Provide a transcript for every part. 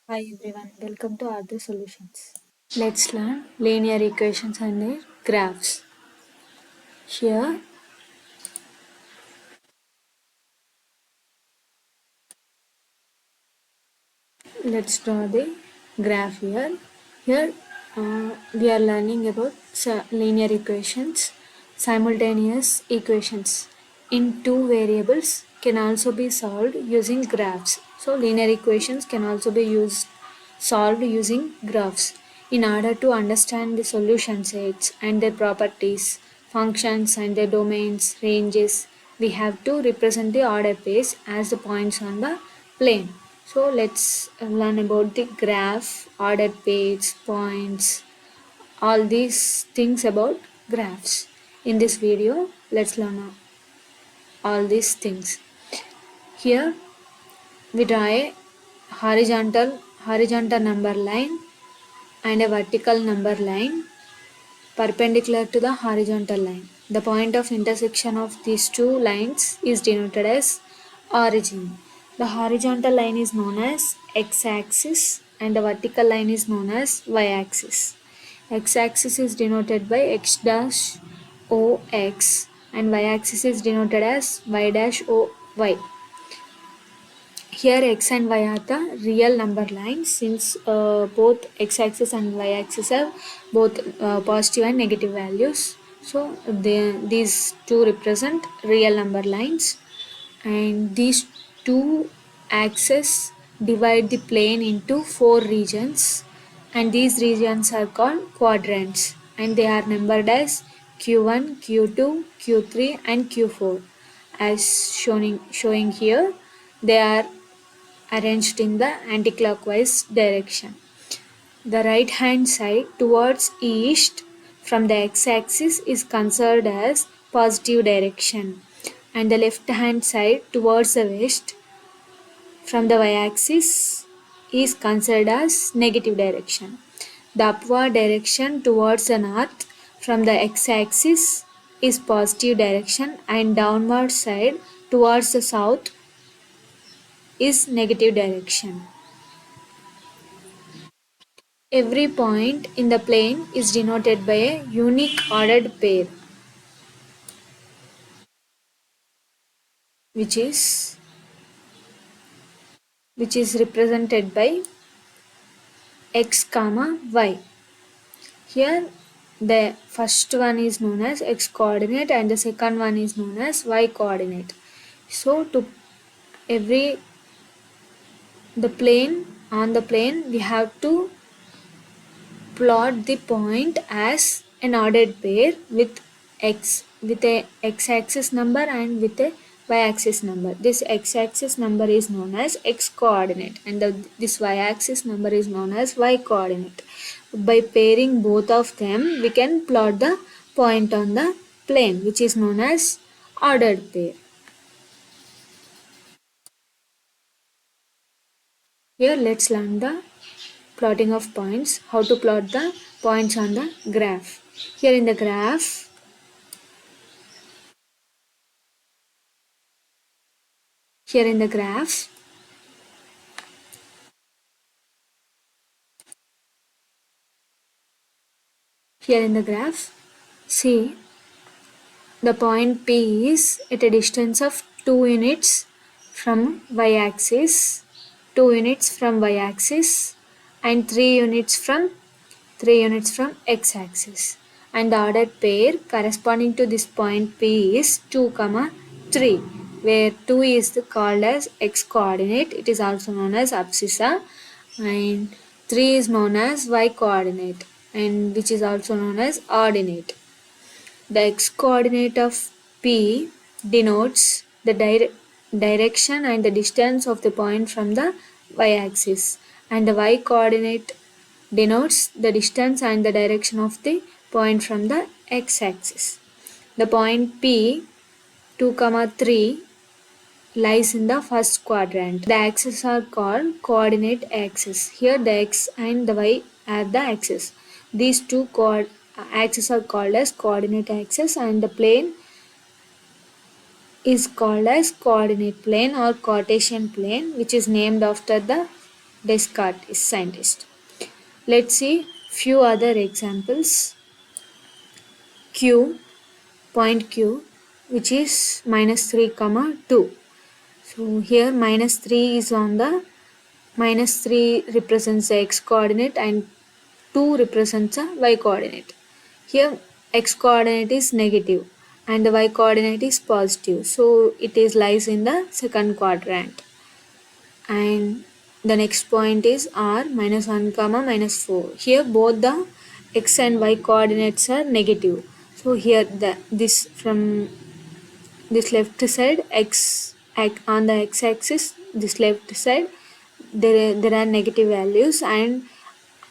Hi everyone, welcome to Other Solutions. Let's learn linear equations and their graphs. Here, let's draw the graph here. Here, we are learning about linear equations, simultaneous equations in two variables can also be solved using graphs. So, linear equations can also be solved using graphs. In order to understand the solution sets and their properties, functions and their domains, ranges, we have to represent the order pairs as the points on the plane. So let's learn about the graph, ordered pairs, points, all these things about graphs. In this video, let's learn all these things. Here we draw a horizontal number line and a vertical number line perpendicular to the horizontal line. The point of intersection of these two lines is denoted as origin. The horizontal line is known as x-axis and the vertical line is known as y-axis. X-axis is denoted by x dash o x and y-axis is denoted as y dash o y. Here x and y are the real number lines since both x-axis and y-axis have both positive and negative values. So these two represent real number lines and these two axes divide the plane into four regions and these regions are called quadrants and they are numbered as q1, q2, q3 and q4 as showing here. They are arranged in the anticlockwise direction. The right hand side towards east from the x-axis is considered as positive direction and the left hand side towards the west from the y-axis is considered as negative direction. The upward direction towards the north from the x-axis is positive direction and downward side towards the south is negative direction. Every point in the plane is denoted by a unique ordered pair, which is represented by x comma y. Here the first one is known as x coordinate and the second one is known as y coordinate. So to every the plane we have to plot the point as an ordered pair with a x-axis number and with a y-axis number. This x-axis number is known as x coordinate and this y-axis number is known as y coordinate. By pairing both of them, we can plot the point on the plane, which is known as ordered pair. Here let's learn the plotting of points, how to plot the points on the graph. Here in the graph, here in the graph, here in the graph, see the point P is at a distance of 2 units from y-axis, 2 units from y-axis and 3 units from x-axis and the ordered pair corresponding to this point P is 2, 3 where 2 is called as x coordinate, it is also known as abscissa and 3 is known as y coordinate and which is also known as ordinate. The x coordinate of P denotes the direction and the distance of the point from the y-axis and the y coordinate denotes the distance and the direction of the point from the x-axis. The point P 2, 3 lies in the first quadrant. The axes are called coordinate axes. Here the x and the y are the axes. These two axes are called as coordinate axes and the plane is called as coordinate plane or Cartesian plane which is named after the Descartes is scientist. Let's see few other examples. Q, point Q, which is minus 3 comma 2. So here minus 3 is on the minus 3 represents the x coordinate and 2 represents a y coordinate. Here x coordinate is negative and the y coordinate is positive. So it is lies in the second quadrant. And the next point is r minus 1 comma minus 4. Here both the x and y coordinates are negative. So here this from this left side on the x axis, this left side there are negative values, and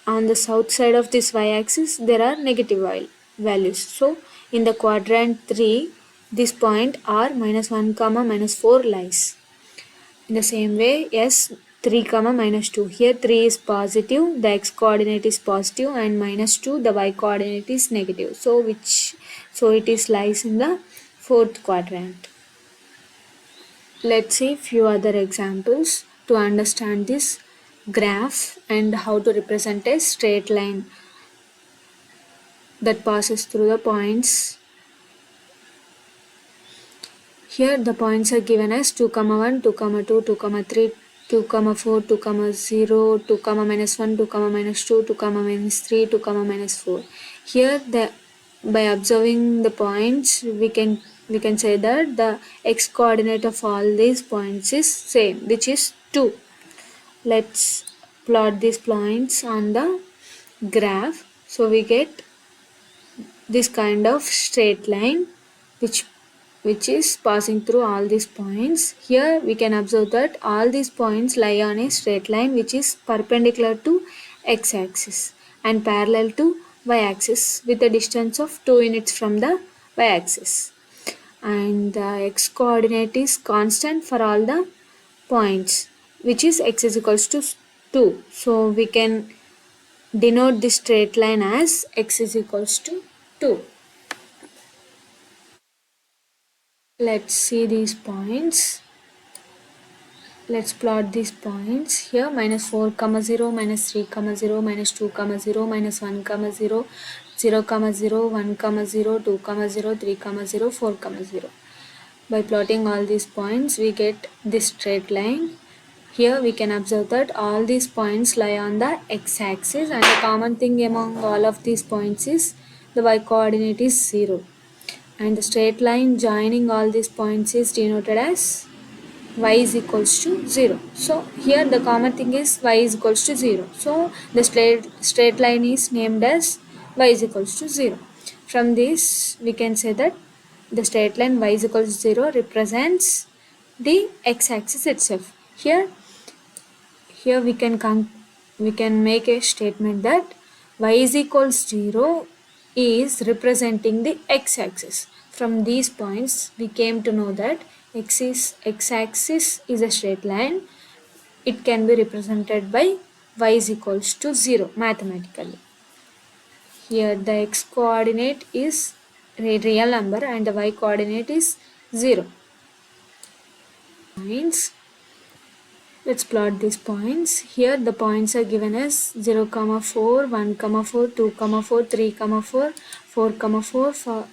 on the south side of this y axis there are negative values. So in the quadrant 3 this point r minus 1 comma minus 4 lies. In the same way, s 3 comma minus 2. Here 3 is positive, the x coordinate is positive, and minus 2 the y coordinate is negative. So it is lies in the fourth quadrant. Let's see few other examples to understand this graph and how to represent a straight line that passes through the points. Here the points are given as 2, 1, 2, 2, 2, 3, 2, 4, 2, 0, 2, minus 1, 2, minus 2, 2, minus 3, 2, minus 4. Here by observing the points we can say that the x coordinate of all these points is same, which is 2. Let's plot these points on the graph. So we get this kind of straight line which is passing through all these points. Here we can observe that all these points lie on a straight line which is perpendicular to x-axis and parallel to y-axis with a distance of 2 units from the y-axis. And the x coordinate is constant for all the points, which is x is equals to 2. So we can denote this straight line as x is equals to 2. Let's see these points. Let's plot these points. Here minus 4 comma 0, minus 3 comma 0, minus 2 comma 0, minus 1 comma 0, 0 comma 0, 1 comma 0, 2 comma 0, 3 comma 0, 4 comma 0. By plotting all these points we get this straight line. Here we can observe that all these points lie on the x-axis, and the common thing among all of these points is the y coordinate is 0. And the straight line joining all these points is denoted as y is equals to 0. So here the common thing is y is equals to 0. So the straight line is named as y is equals to 0. From this we can say that the straight line y is equals to 0 represents the x-axis itself. Here we can make a statement that y is equals to 0 is representing the x-axis. From these points we came to know that x-axis is a straight line. It can be represented by y is equals to 0 mathematically. Here the x coordinate is a real number and the y coordinate is 0. Let's plot these points. Here the points are given as 0, 4, 1, 4, 2, 4, 3, 4, 4, 4,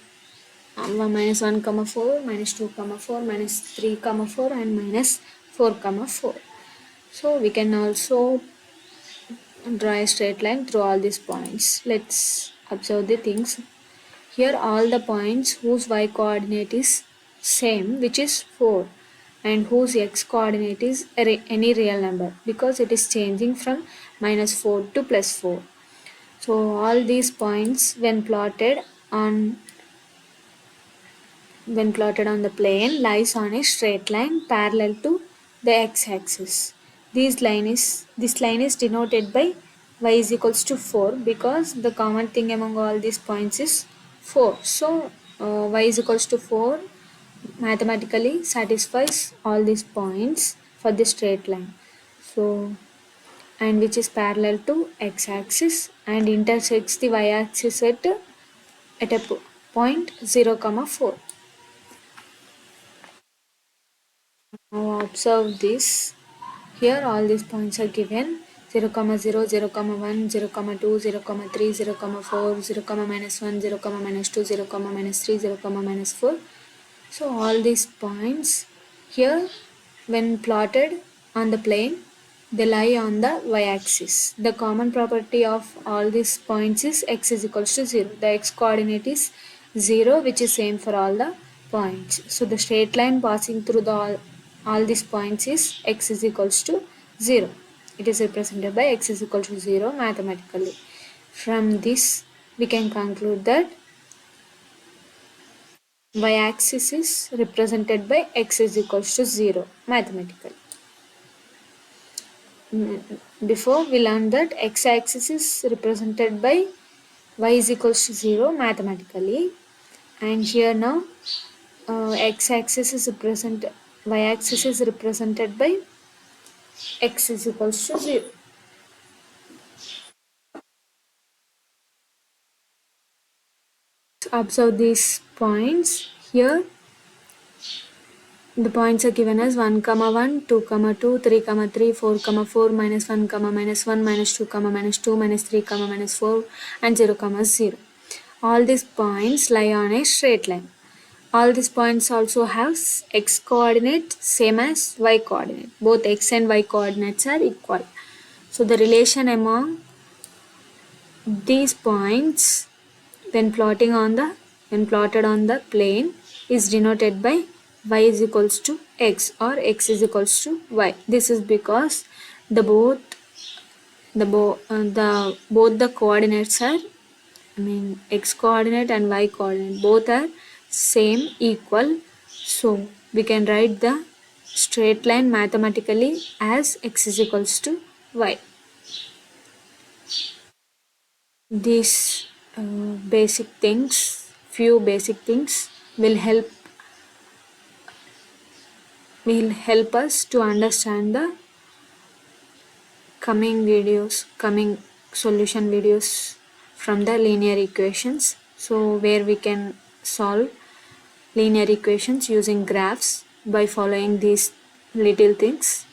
minus 1, 4, minus 2, 4, minus 3, 4, and minus 4, 4. So we can also draw a straight line through all these points. Let's observe the things. Here all the points whose y coordinate is same, which is 4, and whose x coordinate is any real number, because it is changing from minus 4 to plus 4. So all these points when plotted on the plane lies on a straight line parallel to the x-axis. This line is denoted by y is equals to 4, because the common thing among all these points is 4. So y is equals to 4 mathematically satisfies all these points for the straight line. So, and which is parallel to x-axis and intersects the y-axis at a point 0, 4. Now observe this. Here all these points are given. 0, 0, 0, 1, 0, 2, 0, 3, 0, 4, 0, -1, 0, -2, 0, -3, 0, -4. So all these points here, when plotted on the plane, they lie on the y-axis. The common property of all these points is x is equals to 0. The x coordinate is 0, which is same for all the points. So the straight line passing through all these points is x is equals to 0. It is represented by x is equal to 0 mathematically. From this, we can conclude that y-axis is represented by x is equals to 0 mathematically. Before we learned that x-axis is represented by y is equals to 0 mathematically, and here now x-axis is represented, y-axis is represented by x is equals to 0. Observe these points here. The points are given as 1, 1, 2, 2, 3, 3, 4, 4, minus 1, minus 1, minus 2, minus 2, minus 3, minus 4, and 0, 0. All these points lie on a straight line. All these points also have x coordinate same as y coordinate. Both x and y coordinates are equal. So the relation among these points when plotted on the plane is denoted by y is equals to x or x is equals to y. This is because both the coordinates are, x coordinate and y coordinate both are same, equal. So we can write the straight line mathematically as x is equals to y. These few basic things will help us to understand the coming solution videos from the linear equations. So where we can solve linear equations using graphs by following these little things.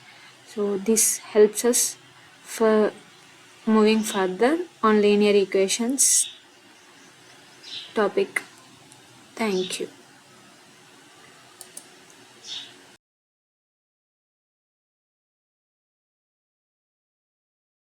So this helps us for moving further on linear equations topic. Thank you.